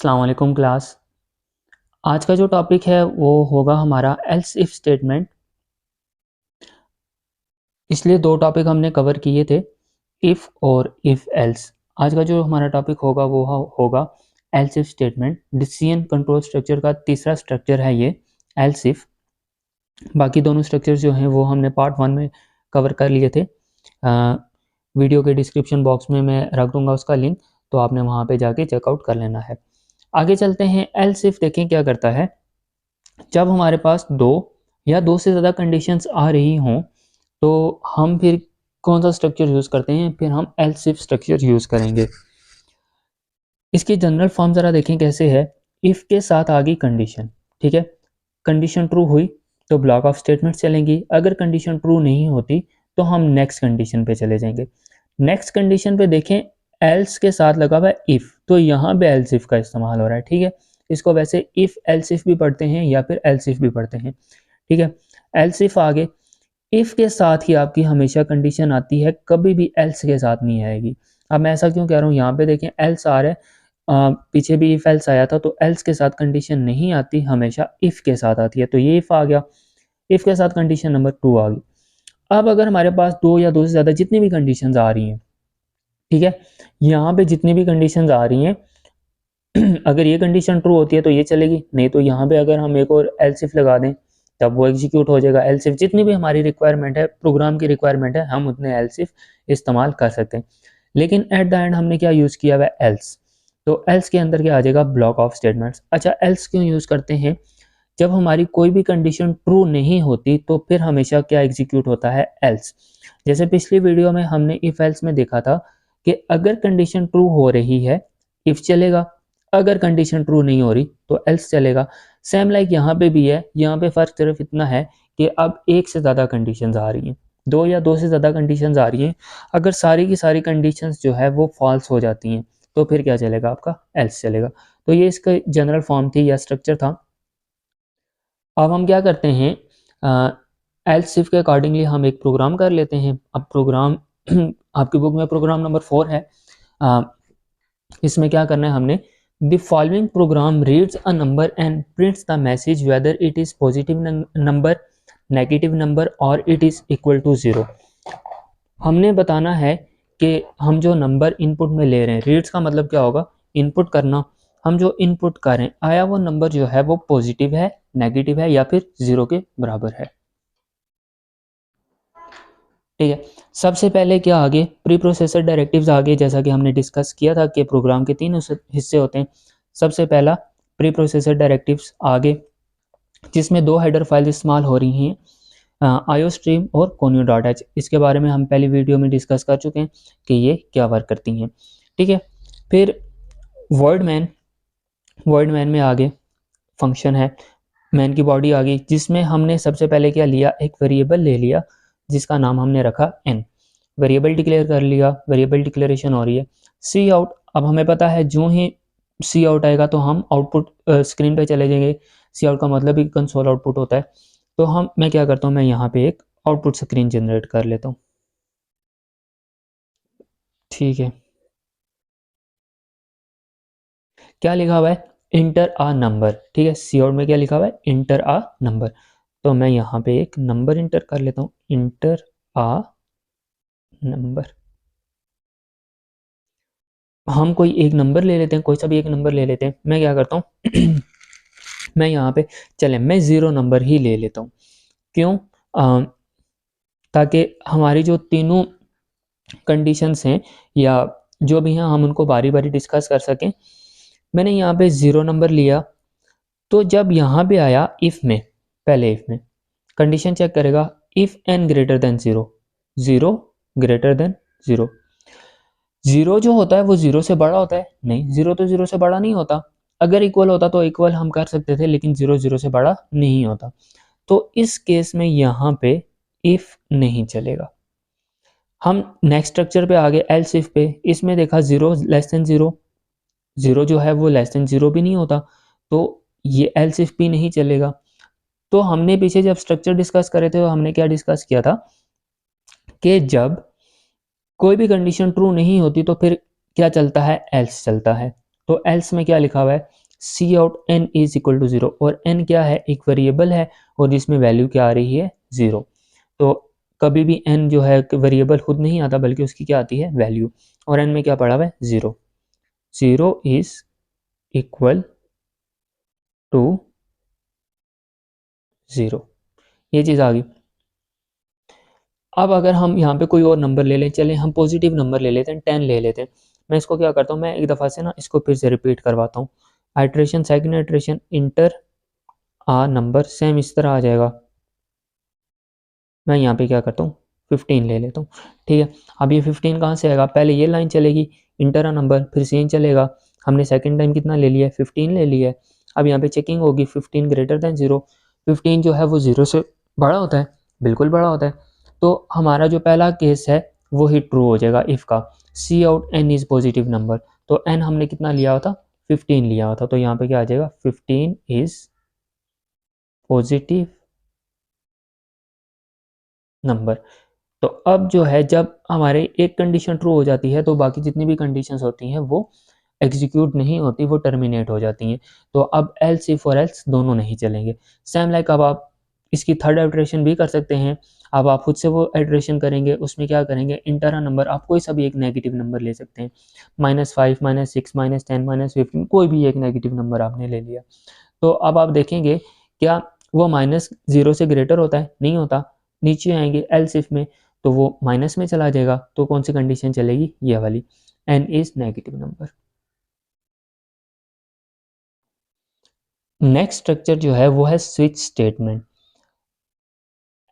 अस्सलाम वालेकुम क्लास। आज का जो टॉपिक है वो होगा हमारा एल्स इफ स्टेटमेंट। इसलिए दो टॉपिक हमने कवर किए थे, इफ़ और इफ़ एल्स। आज का जो हमारा टॉपिक होगा वो होगा else if statement. Decision control structure का तीसरा स्ट्रक्चर है ये एल्स इफ। बाकी दोनों स्ट्रक्चर जो हैं वो हमने पार्ट 1 में कवर कर लिए थे। वीडियो के डिस्क्रिप्शन बॉक्स में मैं रख दूंगा उसका लिंक, तो आपने वहाँ पे जाके चेकआउट कर लेना है। आगे चलते हैं। एल्स इफ देखें क्या करता है। जब हमारे पास दो या दो से ज़्यादा कंडीशंस आ रही हों तो हम फिर कौन सा स्ट्रक्चर यूज़ करते हैं, फिर हम एल्स इफ स्ट्रक्चर यूज़ करेंगे। इसकी जनरल फॉर्म ज़रा देखें कैसे है। इफ़ के साथ आ गई कंडीशन, ठीक है, कंडीशन ट्रू हुई तो ब्लॉक ऑफ स्टेटमेंट चलेंगी। अगर कंडीशन ट्रू नहीं होती तो हम नेक्स्ट कंडीशन पे चले जाएंगे। नेक्स्ट कंडीशन पे देखें, एल्स के साथ लगा हुआ है इफ़, तो यहाँ पे एल्स इफ का इस्तेमाल हो रहा है, ठीक है। इसको वैसे इफ़ एल्स इफ भी पढ़ते हैं या फिर एल्स इफ भी पढ़ते हैं, ठीक है। एल्स इफ आगे इफ़ के साथ ही आपकी हमेशा कंडीशन आती है, कभी भी एल्स के साथ नहीं आएगी। अब मैं ऐसा क्यों कह रहा हूँ, यहाँ पे देखें एल्स आ रहा है, पीछे भी इफ़ एल्स आया था, तो एल्स के साथ कंडीशन नहीं आती, हमेशा इफ़ के साथ आती है। तो ये इफ़ आ गया, इफ़ के साथ कंडीशन नंबर 2 आ गई। अब अगर हमारे पास दो या दो से ज़्यादा जितनी भी कंडीशंस आ रही हैं, ठीक है, यहाँ पे जितनी भी कंडीशंस आ रही हैं अगर ये कंडीशन ट्रू होती है तो ये चलेगी, नहीं तो यहाँ पे अगर हम एक और एल्स इफ लगा दें तब वो एग्जीक्यूट हो जाएगा। एल्स इफ जितनी भी हमारी रिक्वायरमेंट है, प्रोग्राम की रिक्वायरमेंट है, हम उतने एल्स इफ इस्तेमाल कर सकते हैं। लेकिन एट द एंड हमने क्या यूज़ किया हुआ है, एल्स। तो एल्स के अंदर क्या आ जाएगा, ब्लॉक ऑफ स्टेटमेंट्स। अच्छा, एल्स क्यों यूज़ करते हैं, जब हमारी कोई भी कंडीशन ट्रू नहीं होती तो फिर हमेशा क्या एग्जीक्यूट होता है, एल्स। जैसे पिछली वीडियो में हमने इफ एल्स में देखा था कि अगर कंडीशन ट्रू हो रही है इफ चलेगा, अगर कंडीशन ट्रू नहीं हो रही तो एल्स चलेगा। सेम लाइक यहाँ पे भी है, यहाँ पे फ़र्क सिर्फ इतना है कि अब एक से ज़्यादा कंडीशंस आ रही हैं, दो या दो से ज़्यादा कंडीशंस आ रही हैं। अगर सारी की सारी कंडीशंस जो है वो फॉल्स हो जाती हैं तो फिर क्या चलेगा, आपका एल्स चलेगा। तो ये इसका जनरल फॉर्म थी या स्ट्रक्चर था। अब हम क्या करते हैं, एल्स इफ के अकॉर्डिंगली हम एक प्रोग्राम कर लेते हैं। अब प्रोग्राम आपकी बुक में प्रोग्राम नंबर 4 है। इसमें क्या करना है हमने, the following program reads a number and prints the message whether it is positive number, negative number और इट इज़ इक्वल टू 0। हमने बताना है कि हम जो नंबर इनपुट में ले रहे हैं, रीड्स का मतलब क्या होगा, इनपुट करना। हम जो इनपुट कर रहे हैं, आया वो नंबर जो है वो पॉजिटिव है, नेगेटिव है या फिर 0 के बराबर है, ठीक है। सबसे पहले क्या आगे, प्री प्रोसेसर डायरेक्टिव्स आगे, जैसा कि हमने डिस्कस किया था कि प्रोग्राम के 3 हिस्से होते हैं। सबसे पहला प्री प्रोसेसर डायरेक्टिव्स आगे, जिसमें दो हेडर फाइल इस्तेमाल हो रही हैं, आईओस्ट्रीम और conio.h। इसके बारे में हम पहली वीडियो में डिस्कस कर चुके हैं कि ये क्या वर्क करती हैं, ठीक है। फिर वर्ड मैन में आगे फंक्शन है, मैन की बॉडी आ गई, जिसमें हमने सबसे पहले क्या लिया, एक वेरिएबल ले लिया जिसका नाम हमने रखा n। वेरिएबल डिक्लेयर कर लिया, वेरिएबल डिक्लेरेशन हो रही है। सी आउट, अब हमें पता है जो ही सी आउट आएगा तो हम आउटपुट स्क्रीन पे चले जाएंगे। सी आउट का मतलब ही कंसोल आउटपुट होता है। तो मैं क्या करता हूँ, मैं यहाँ पे एक आउटपुट स्क्रीन जनरेट कर लेता हूँ, ठीक है। क्या लिखा हुआ है, इंटर आ नंबर, ठीक है। सी आउट में क्या लिखा हुआ है, इंटर आ नंबर। तो मैं यहाँ पे एक नंबर इंटर कर लेता हूँ, इंटर आ नंबर। हम कोई एक नंबर ले लेते हैं, कोई सा भी एक नंबर ले लेते हैं। मैं क्या करता हूँ मैं यहाँ पे चले मैं 0 नंबर ही ले लेता हूँ। क्यों, ताकि हमारी जो तीनों कंडीशंस हैं या जो भी हैं हम उनको बारी बारी डिस्कस कर सकें। मैंने यहाँ पे 0 नंबर लिया, तो जब यहाँ पे आया इफ़ में, पहले इफ़ में कंडीशन चेक करेगा, if n greater than 0, 0 greater than 0। 0 जो होता है वो 0 से बड़ा होता है, नहीं 0 तो 0 से बड़ा नहीं होता। अगर इक्वल होता तो इक्वल हम कर सकते थे, लेकिन 0 0 से बड़ा नहीं होता। तो इस केस में यहाँ पे इफ़ नहीं चलेगा। हम नेक्स्ट स्ट्रक्चर पे आ गए, एल्स इफ पे। इसमें देखा 0 लेस देन 0, 0 जो है वो लेस देन 0 भी नहीं होता, तो ये एल्स इफ भी नहीं चलेगा। तो हमने पीछे जब स्ट्रक्चर डिस्कस करे थे तो हमने क्या डिस्कस किया था कि जब कोई भी कंडीशन ट्रू नहीं होती तो फिर क्या चलता है, एल्स चलता है। तो एल्स में क्या लिखा हुआ है, C out N is equal to 0, और एन क्या है, एक वेरिएबल है और जिसमें वैल्यू क्या आ रही है, 0। तो कभी भी एन जो है वेरिएबल खुद नहीं आता बल्कि उसकी क्या आती है, वैल्यू, और एन में क्या पड़ा हुआ है, 0। 0 इज इक्वल टू 0, ये चीज़ आ गई। अब अगर हम यहाँ पे कोई और नंबर ले लें, चलें हम पॉजिटिव नंबर ले लेते हैं, 10 ले लेते हैं। मैं इसको क्या करता हूँ, मैं एक दफ़ा से ना इसको फिर से रिपीट करवाता हूँ। आइट्रेशन, सेकंड आइट्रेशन, इंटर आ नंबर सेम इस तरह आ जाएगा। मैं यहाँ पे क्या करता हूँ, 15 ले लेता हूँ, ठीक है। अब ये 15 कहाँ से आएगा, पहले ये लाइन चलेगी, इंटर आ नंबर, फिर सेम चलेगा। हमने सेकंड टाइम कितना ले लिया है, 15 ले लिया है। अब यहाँ पे चेकिंग होगी, 15 ग्रेटर देन 0। 15 जो है वो 0 से बड़ा होता है, बिल्कुल बड़ा होता है। तो हमारा जो पहला केस है वो ही ट्रू हो जाएगा इफ़ का, C out N is positive number. तो एन हमने कितना लिया हुआ था, 15 लिया हुआ था, तो यहाँ पे क्या आ जाएगा, 15 इज़ पॉजिटिव नंबर। तो अब जो है जब हमारे एक कंडीशन ट्रू हो जाती है तो बाकी जितनी भी कंडीशंस होती हैं वो एग्जीक्यूट नहीं होती, वो टर्मिनेट हो जाती हैं। तो अब एल्स इफ और एल्स दोनों नहीं चलेंगे। सेम लाइक अब आप इसकी थर्ड इटरेशन भी कर सकते हैं। अब आप खुद से वो इटरेशन करेंगे, उसमें क्या करेंगे, इंटर नंबर आप कोई सा भी एक नेगेटिव नंबर ले सकते हैं, -5, -6, -10, -15, कोई भी एक नेगेटिव नंबर आपने ले लिया। तो अब आप देखेंगे क्या वो -0 से ग्रेटर होता है, नहीं होता। नीचे आएंगे एल्स इफ में तो वो माइनस में चला जाएगा, तो कौन सी कंडीशन चलेगी, ये वाली, n is negative number. Next structure जो है वो है स्विच स्टेटमेंट।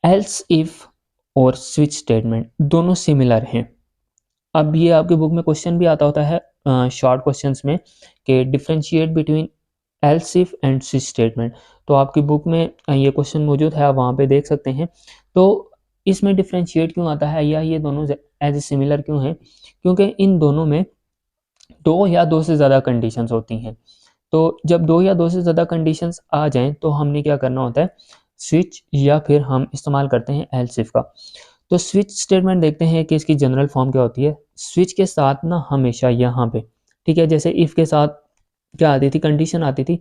एल्स इफ और स्विच स्टेटमेंट दोनों सिमिलर हैं। अब ये आपके बुक में क्वेश्चन भी आता होता है शॉर्ट क्वेश्चंस में कि differentiate between else if and switch statement. तो आपकी बुक में ये क्वेश्चन मौजूद है, आप वहाँ पे देख सकते हैं। तो इसमें डिफरेंशिएट क्यों आता है या ये दोनों एज सिमिलर क्यों हैं, क्योंकि इन दोनों में दो या दो से ज़्यादा कंडीशंस होती हैं। तो जब दो या दो से ज़्यादा कंडीशंस आ जाएं तो हमने क्या करना होता है, स्विच या फिर हम इस्तेमाल करते हैं एल्स इफ का। तो स्विच स्टेटमेंट देखते हैं कि इसकी जनरल फॉर्म क्या होती है। स्विच के साथ ना हमेशा यहाँ पे, ठीक है, जैसे इफ़ के साथ क्या आती थी, कंडीशन आती थी,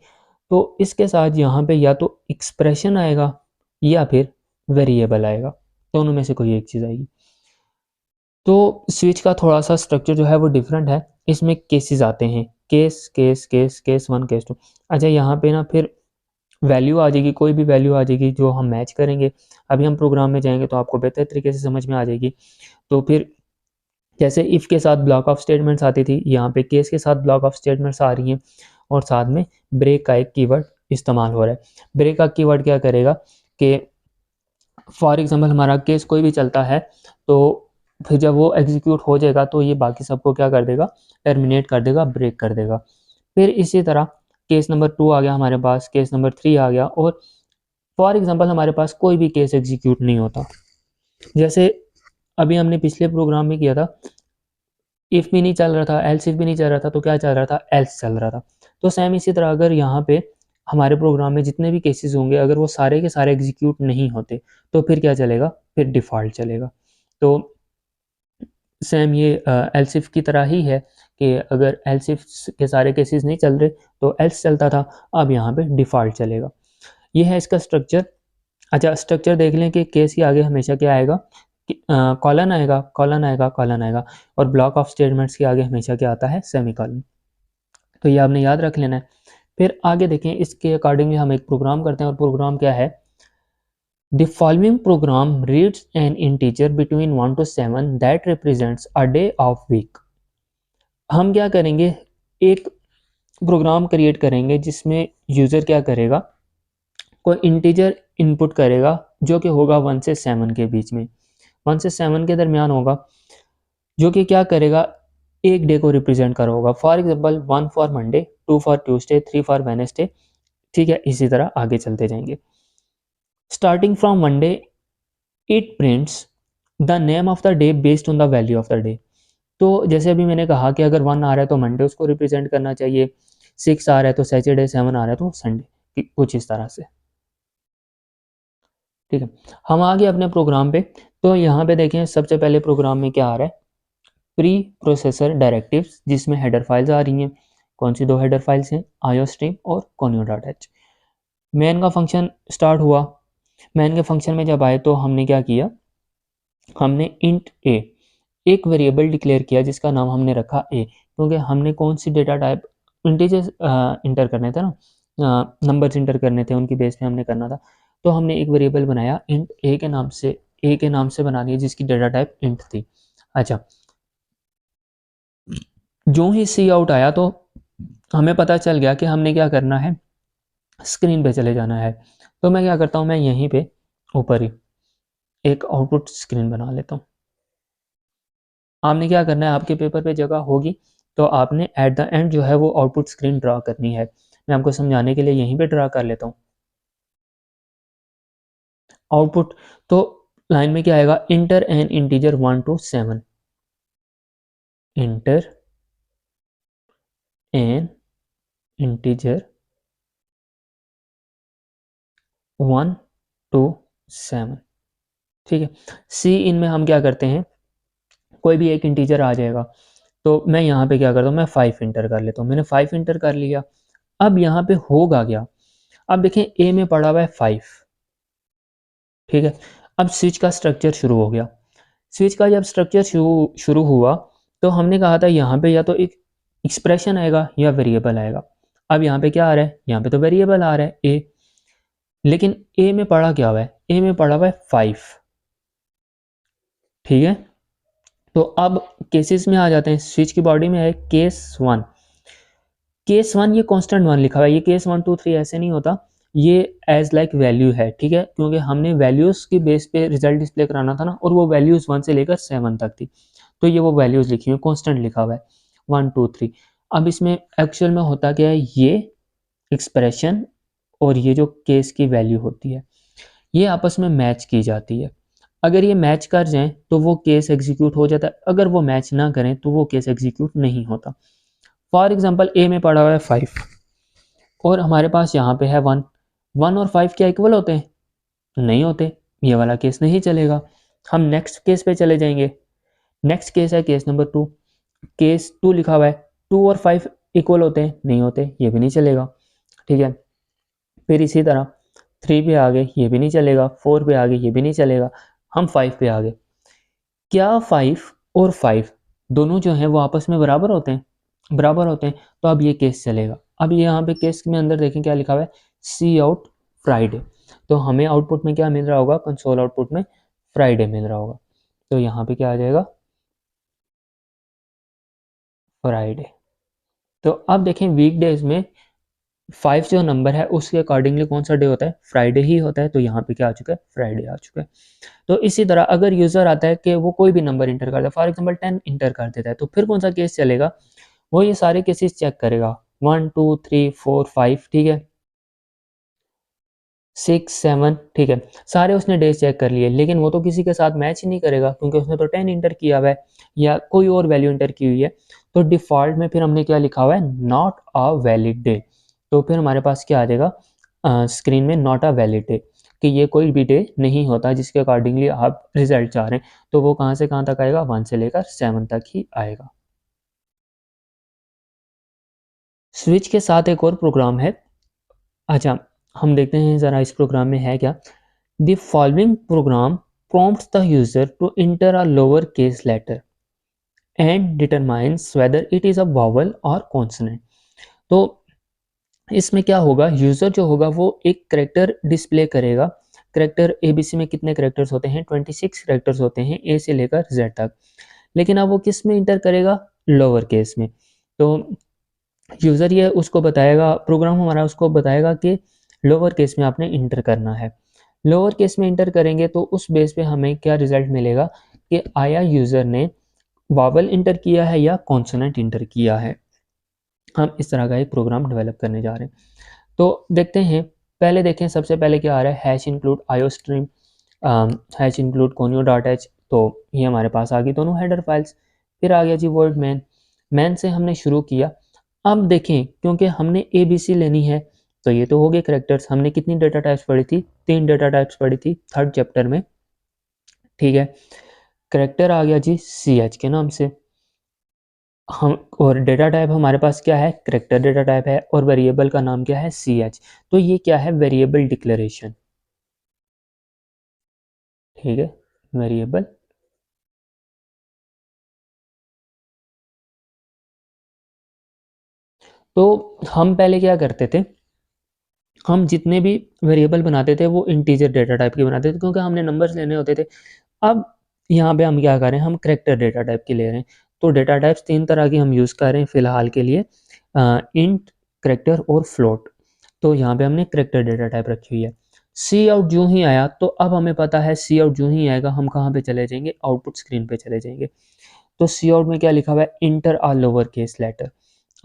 तो इसके साथ यहाँ पे या तो एक्सप्रेशन आएगा या फिर वेरिएबल आएगा, दोनों में से कोई एक चीज़ आएगी। तो स्विच का थोड़ा सा स्ट्रक्चर जो है वो डिफरेंट है, इसमें केसेस आते हैं, case case case case 1 case 2। अच्छा यहाँ पे ना फिर वैल्यू आ जाएगी, कोई भी वैल्यू आ जाएगी जो हम मैच करेंगे। अभी हम प्रोग्राम में जाएंगे तो आपको बेहतर तरीके से समझ में आ जाएगी। तो फिर जैसे इफ़ के साथ ब्लॉक ऑफ स्टेटमेंट्स आती थी, यहाँ पे केस के साथ ब्लॉक ऑफ स्टेटमेंट्स आ रही हैं, और साथ में ब्रेक का एक कीवर्ड इस्तेमाल हो रहा है। ब्रेक का कीवर्ड क्या करेगा कि फॉर एग्जांपल हमारा केस कोई भी चलता है, तो फिर जब वो एग्जीक्यूट हो जाएगा तो ये बाकी सबको क्या कर देगा, टर्मिनेट कर देगा, ब्रेक कर देगा। फिर इसी तरह केस नंबर 2 आ गया हमारे पास, केस नंबर 3 आ गया, और फॉर एग्जांपल हमारे पास कोई भी केस एग्जीक्यूट नहीं होता। जैसे अभी हमने पिछले प्रोग्राम में किया था, इफ़ भी नहीं चल रहा था, एल्स इफ भी नहीं चल रहा था, तो क्या चल रहा था, एल्स चल रहा था। तो सेम इसी तरह अगर यहाँ पे हमारे प्रोग्राम में जितने भी केसेस होंगे अगर वो सारे के सारे एग्जीक्यूट नहीं होते तो फिर क्या चलेगा, फिर डिफ़ॉल्ट चलेगा। तो सेम ये एल्स इफ की तरह ही है कि अगर एल्स इफ के सारे केसेस नहीं चल रहे तो एल्स चलता था, अब यहाँ पे डिफ़ॉल्ट चलेगा। ये है इसका स्ट्रक्चर। अच्छा स्ट्रक्चर देख लें कि केस के आगे हमेशा क्या आएगा, कॉलन आएगा, कॉलन आएगा, कॉलन आएगा, और ब्लॉक ऑफ स्टेटमेंट्स के आगे हमेशा क्या आता है, सेमीकॉलन। तो ये आपने याद रख लेना है। फिर आगे देखें, इसके अकॉर्डिंगली हम एक प्रोग्राम करते हैं, और प्रोग्राम क्या है, the following program reads an integer between 1 to 7 that represents a day of week. हम क्या करेंगे, एक प्रोग्राम क्रिएट करेंगे जिसमें यूज़र क्या करेगा, कोई इंटीजर इनपुट करेगा जो कि होगा 1 से 7 के बीच में, 1 से 7 के दरमियान होगा, जो कि क्या करेगा, एक डे को रिप्रेजेंट कर होगा। For example 1 for Monday, 2 for Tuesday, 3 for Wednesday, ठीक है, इसी तरह आगे चलते जाएंगे। Starting from Monday it prints the name of the day based on the value of the day. तो जैसे अभी मैंने कहा कि अगर 1 आ रहा है तो मंडे उसको रिप्रेजेंट करना चाहिए, 6 आ रहा है तो सैटरडे, 7 आ रहा है तो संडे, कुछ इस तरह से, ठीक है। हम आ गए अपने प्रोग्राम पे। तो यहाँ पे देखें सबसे पहले प्रोग्राम में क्या आ रहा है, प्री प्रोसेसर डायरेक्टिव्स, जिसमें हेडर फाइल्स आ रही हैं, कौन सी 2 हेडर फाइल्स हैं, आईओस्ट्रीम और conio.h। मेन का फंक्शन स्टार्ट हुआ। मेन के फंक्शन में जब आए तो हमने क्या किया, हमने इंट ए एक वेरिएबल डिक्लेयर किया जिसका नाम हमने रखा ए, क्योंकि हमने कौन सी डेटा टाइप इंटीजर्स इंटर करने थे ना, नंबर्स इंटर करने थे, उनकी बेस पे हमने करना था। तो हमने एक वेरिएबल बनाया इंट ए के नाम से बना दिया जिसकी डेटा टाइप इंट थी। अच्छा, जो ही सी आउट आया तो हमें पता चल गया कि हमने क्या करना है, स्क्रीन पे चले जाना है। तो मैं क्या करता हूँ, मैं यहीं पे ऊपर ही एक आउटपुट स्क्रीन बना लेता हूँ। आपने क्या करना है, आपके पेपर पे जगह होगी तो आपने एट द एंड जो है वो आउटपुट स्क्रीन ड्रा करनी है। मैं आपको समझाने के लिए यहीं पे ड्रा कर लेता हूँ आउटपुट। तो लाइन में क्या आएगा, inter N integer 1 to 7, inter N integer 1 to 7। ठीक है, सी इन में हम क्या करते हैं, कोई भी एक इंटीजर आ जाएगा। तो मैं यहाँ पे क्या करता हूँ, मैं 5 इंटर कर लेता हूँ। मैंने 5 इंटर कर लिया। अब यहाँ पे होगा क्या, अब देखें ए में पड़ा हुआ है 5। ठीक है, अब स्विच का स्ट्रक्चर शुरू हो गया। स्विच का जब स्ट्रक्चर शुरू हुआ तो हमने कहा था यहाँ पे या तो एक एक्सप्रेशन आएगा या वेरिएबल आएगा। अब यहाँ पे क्या आ रहा है, यहाँ पे तो वेरिएबल आ रहा है ए, लेकिन ए में पड़ा क्या हुआ है, ए में पड़ा हुआ है 5। ठीक है, तो अब केसेस में आ जाते हैं। स्विच की बॉडी में है केस 1। केस 1 ये कांस्टेंट 1 लिखा हुआ है, ये केस 1 2 3 ऐसे नहीं होता, ये एज लाइक वैल्यू है। ठीक है, क्योंकि हमने वैल्यूज की बेस पे रिजल्ट डिस्प्ले कराना था ना, और वो वैल्यूज 1 से लेकर 7 तक थी, तो ये वो वैल्यूज लिखी हुई, कांस्टेंट लिखा हुआ है 1 2 3। अब इसमें एक्चुअल में होता क्या है, ये एक्सप्रेशन और ये जो केस की वैल्यू होती है ये आपस में मैच की जाती है। अगर ये मैच कर जाएं तो वो केस एग्जीक्यूट हो जाता है, अगर वो मैच ना करें तो वो केस एग्जीक्यूट नहीं होता। फॉर एग्जाम्पल ए में पड़ा हुआ है 5 और हमारे पास यहाँ पे है 1। 1 और 5 क्या इक्वल होते हैं, नहीं होते, ये वाला केस नहीं चलेगा। हम नेक्स्ट केस पे चले जाएंगे। नेक्स्ट केस है केस नंबर 2। केस 2 लिखा हुआ है, 2 और 5 इक्वल होते हैं, नहीं होते, ये भी नहीं चलेगा। ठीक है, फिर इसी तरह 3 पे आ गए, ये भी नहीं चलेगा। 4 पे आ गए, ये भी नहीं चलेगा। हम 5 पे आ गए। क्या 5 और 5 दोनों जो हैं वो आपस में बराबर होते हैं, बराबर होते हैं, तो अब ये केस चलेगा। अब यहाँ पे केस में अंदर देखें क्या लिखा हुआ है, सी आउट फ्राइडे। तो हमें आउटपुट में क्या मिल रहा होगा, कंसोल आउटपुट में फ्राइडे मिल रहा होगा। तो यहाँ पे क्या आ जाएगा, फ्राइडे। तो अब देखें वीकडेज में 5 जो नंबर है उसके अकॉर्डिंगली कौन सा डे होता है, फ्राइडे ही होता है। तो यहाँ पे क्या आ चुका है, फ्राइडे आ चुका है। तो इसी तरह अगर यूज़र आता है कि वो कोई भी नंबर इंटर करता है, फॉर एग्जांपल 10 इंटर कर देता है, तो फिर कौन सा केस चलेगा, वो ये सारे केसेस चेक करेगा, 1 2 3 4 5। ठीक है, 6 7। ठीक है, सारे उसने डेज चेक कर लिए, लेकिन वो तो किसी के साथ मैच ही नहीं करेगा क्योंकि उसने तो 10 इंटर किया हुआ है या कोई और वैल्यू इंटर की हुई है। तो डिफ़ॉल्ट में फिर हमने क्या लिखा हुआ है, नॉट अ वैलिड डे। तो फिर हमारे पास क्या आ जाएगा स्क्रीन में, नॉट अ वैलिड डे, कि ये कोई भी डे नहीं होता जिसके अकॉर्डिंगली आप रिजल्ट चाह रहे हैं। तो वो कहाँ से कहाँ तक आएगा, 1 से लेकर 7 तक ही आएगा। स्विच के साथ एक और प्रोग्राम है। अच्छा, हम देखते हैं ज़रा इस प्रोग्राम में है क्या। The following programme prompts the user to enter a lower case letter and determines whether it is a vowel or consonant। तो इसमें क्या होगा, यूज़र जो होगा वो एक करेक्टर डिस्प्ले करेगा। करेक्टर एबीसी में कितने करेक्टर्स होते हैं, 26 करेक्टर्स होते हैं ए से लेकर जेड तक। लेकिन अब वो किस में इंटर करेगा, लोअर केस में। तो यूज़र ये उसको बताएगा, प्रोग्राम हमारा उसको बताएगा कि लोअर केस में आपने इंटर करना है। लोअर केस में इंटर करेंगे तो उस बेस पे हमें क्या रिजल्ट मिलेगा कि आया यूज़र ने वावल इंटर किया है या कॉन्सोनेंट इंटर किया है। हम इस तरह का एक प्रोग्राम डेवलप करने जा रहे हैं। तो देखते हैं, पहले देखें सबसे पहले क्या आ रहा है, हैश इंक्लूड आयो stream, hash include conio dot H. तो ये हमारे पास आ गई दोनों हेडर फाइल्स। फिर आ गया जी वर्ड मैन। मैन से हमने शुरू किया। अब देखें क्योंकि हमने ए बी सी लेनी है, तो ये तो हो गए करेक्टर्स। हमने कितनी डेटा टाइप्स पढ़ी थी, 3 डेटा टाइप्स पढ़ी थी 3rd चैप्टर में। ठीक है, करेक्टर आ गया जी सी एच के नाम से। हम और डेटा टाइप हमारे पास क्या है, करेक्टर डेटा टाइप है, और वेरिएबल का नाम क्या है, ch। तो ये क्या है, वेरिएबल डिक्लेरेशन, ठीक है, वेरिएबल। तो हम पहले क्या करते थे, हम जितने भी वेरिएबल बनाते थे वो इंटीजर डेटा टाइप के बनाते थे, क्योंकि हमने नंबर्स लेने होते थे। अब यहाँ पे हम क्या कर रहे हैं, हम करेक्टर डेटा टाइप की ले रहे हैं। तो डेटा टाइप्स 3 तरह की हम यूज़ कर रहे हैं फ़िलहाल के लिए, इंट, करेक्टर और फ्लोट। तो यहाँ पे हमने करेक्टर डेटा टाइप रखी हुई है। सी आउट जो ही आया, तो अब हमें पता है सी आउट जो ही आएगा हम कहाँ पे चले जाएंगे, आउटपुट स्क्रीन पे चले जाएंगे। तो सी आउट में क्या लिखा हुआ है, inter a lower case letter.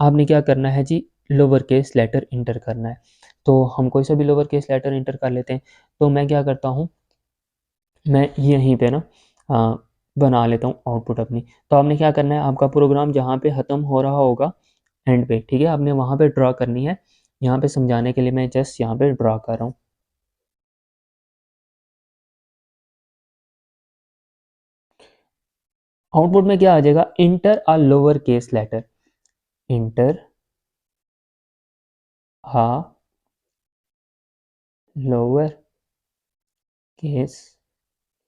आपने क्या करना है जी, लोअर केस लेटर इंटर करना है। तो हम कोई सा भी लोअर केस लेटर इंटर कर लेते हैं। तो मैं क्या करता हूँ, मैं यहीं पे ना आ, बना लेता हूँ आउटपुट अपनी। तो आपने क्या करना है, आपका प्रोग्राम जहाँ पे ख़त्म हो रहा होगा एंड पे, ठीक है, आपने वहाँ पे ड्रा करनी है। यहाँ पे समझाने के लिए मैं जस्ट यहाँ पे ड्रा कर रहा हूँ। आउटपुट में क्या आ जाएगा, enter a lower case letter, enter a lower case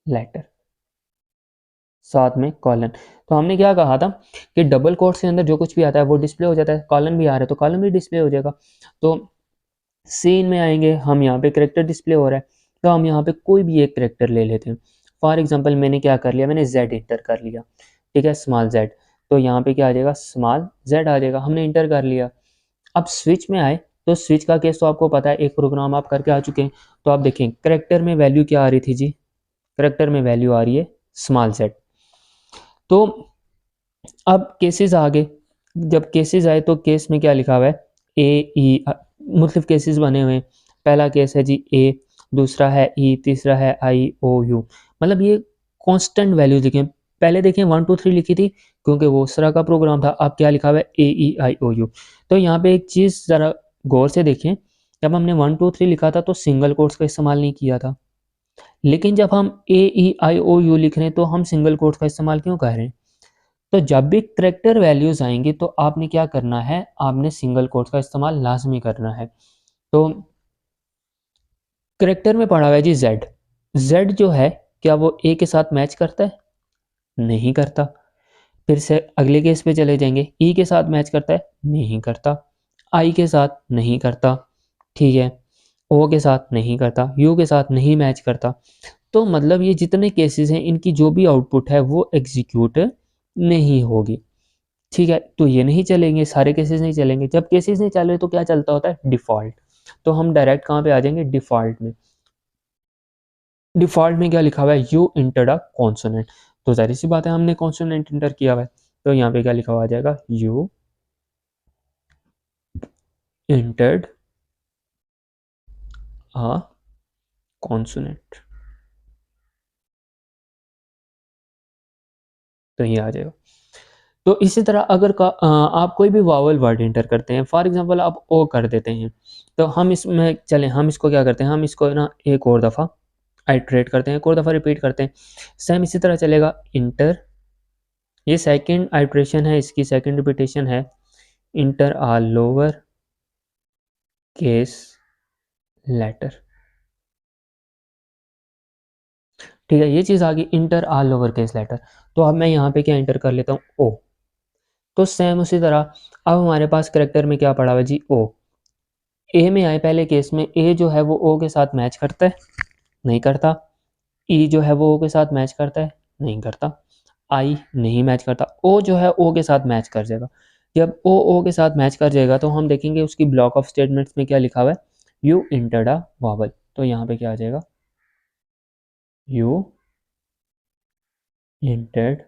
letter, साथ में कॉलन। तो हमने क्या कहा था कि डबल कोट्स के अंदर जो कुछ भी आता है वो डिस्प्ले हो जाता है, कॉलन भी आ रहा है तो कॉलन भी डिस्प्ले हो जाएगा। तो सीन में आएंगे हम, यहाँ पे करेक्टर डिस्प्ले हो रहा है, तो हम यहाँ पे कोई भी एक करेक्टर ले लेते हैं। फॉर एग्जांपल मैंने क्या कर लिया, मैंने z इंटर कर लिया, ठीक है, स्मॉल z। तो यहाँ पे क्या आ जाएगा, स्मॉल z आ जाएगा, हमने इंटर कर लिया। अब स्विच में आए, तो स्विच का केस तो आपको पता है, एक प्रोग्राम आप करके आ चुके हैं। तो आप देखें करेक्टर में वैल्यू क्या आ रही थी जी, करेक्टर में वैल्यू आ रही है स्मॉल z। तो अब केसेस आ गए, जब केसेस आए तो केस में क्या लिखा हुआ है, ए ई, मुख्तलिफ केसेस बने हुए हैं। पहला केस है जी ए, दूसरा है ई, तीसरा है आई ओ यू। मतलब ये कांस्टेंट वैल्यू देखें, पहले देखें 1 2 3 लिखी थी क्योंकि वो उस तरह का प्रोग्राम था। अब क्या लिखा हुआ है, ए ई आई ओ यू। तो यहाँ पे एक चीज़ ज़रा गौर से देखें, जब हमने 1 2 3 लिखा था तो सिंगल कोट्स का इस्तेमाल नहीं किया था, लेकिन जब हम ए ई आई ओ यू लिख रहे हैं तो हम सिंगल कोट्स का इस्तेमाल क्यों कर रहे हैं। तो जब भी करेक्टर वैल्यूज आएंगी तो आपने क्या करना है, आपने सिंगल कोट्स का इस्तेमाल लाजमी करना है। तो करेक्टर में पढ़ा हुआ है जी जेड, जेड जो है क्या वो ए के साथ मैच करता है, नहीं करता। फिर से अगले केस पे चले जाएंगे, ई के साथ मैच करता है, नहीं करता। आई के साथ नहीं करता, ठीक है, ओ के साथ नहीं करता, यू के साथ नहीं मैच करता। तो मतलब ये जितने केसेस हैं इनकी जो भी आउटपुट है वो एग्जीक्यूट नहीं होगी, ठीक है। तो ये नहीं चलेंगे, सारे केसेस नहीं चलेंगे। जब केसेस नहीं चल रहे तो क्या चलता होता है, डिफ़ॉल्ट। तो हम डायरेक्ट कहाँ पे आ जाएंगे, डिफ़ॉल्ट में। डिफ़ॉल्ट में क्या लिखा हुआ है, यू इंटर्ड अ कॉन्सोनेंट। तो जाहिर सी बात है हमने कॉन्सोनेंट इंटर किया हुआ है, तो यहाँ पे क्या लिखा हुआ आ जाएगा, यू इंटर्ड अ कॉन्सोनेंट। तो ये आ जाएगा। तो इसी तरह अगर आप कोई भी वावल वर्ड इंटर करते हैं, फॉर एग्जांपल आप ओ कर देते हैं, तो हम इसमें चलें, हम इसको क्या करते हैं, हम इसको ना एक और दफ़ा आइट्रेट करते हैं, एक और दफ़ा रिपीट करते हैं। सेम इसी तरह चलेगा, इंटर, ये सेकंड आइट्रेशन है, इसकी सेकंड रिपीटेशन है, inter a lower case letter, ठीक है, ये चीज़ आ गई, inter a lower case letter. तो अब मैं यहाँ पे क्या इंटर कर लेता हूँ, ओ। तो सेम उसी तरह अब हमारे पास करेक्टर में क्या पड़ा हुआ जी, ओ। ए में आए, पहले केस में ए जो है वो ओ के साथ मैच करता है, नहीं करता। ई जो है वो ओ के साथ मैच करता है, नहीं करता। आई नहीं मैच करता, ओ जो है ओ के साथ मैच कर जाएगा। जब ओ ओ के साथ मैच कर जाएगा तो हम देखेंगे उसकी ब्लॉक ऑफ स्टेटमेंट्स में क्या लिखा हुआ है, यू इंटर्ड अ वावल। तो यहाँ पे क्या आ जाएगा, यू इंटर्ड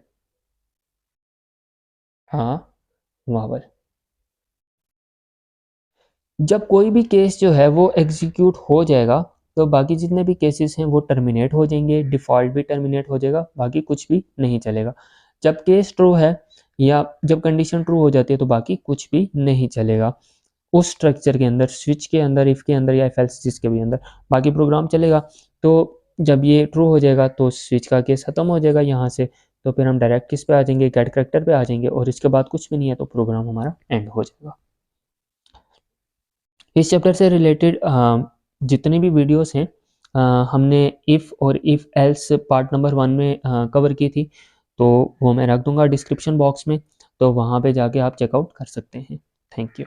अ वावल। जब कोई भी केस जो है वो एग्जीक्यूट हो जाएगा तो बाकी जितने भी केसेस हैं वो टर्मिनेट हो जाएंगे, डिफ़ॉल्ट भी टर्मिनेट हो जाएगा, बाकी कुछ भी नहीं चलेगा। जब केस ट्रू है या जब कंडीशन ट्रू हो जाती है तो बाकी कुछ भी नहीं चलेगा उस स्ट्रक्चर के अंदर, स्विच के अंदर, इफ़ के अंदर या इफ एल्स जिसके भी अंदर बाकी प्रोग्राम चलेगा। तो जब ये ट्रू हो जाएगा तो स्विच का केस ख़त्म हो जाएगा यहाँ से, तो फिर हम डायरेक्ट किस पे आ जाएंगे, गेट कैरेक्टर पे आ जाएंगे, और इसके बाद कुछ भी नहीं है तो प्रोग्राम हमारा एंड हो जाएगा। इस चैप्टर से रिलेटेड जितने भी वीडियोस हैं हमने इफ़ और इफ़ एल्स पार्ट नंबर 1 में कवर की थी, तो वो मैं रख दूंगा डिस्क्रिप्शन बॉक्स में, तो वहाँ पे जाके आप चेकआउट कर सकते हैं। Thank you.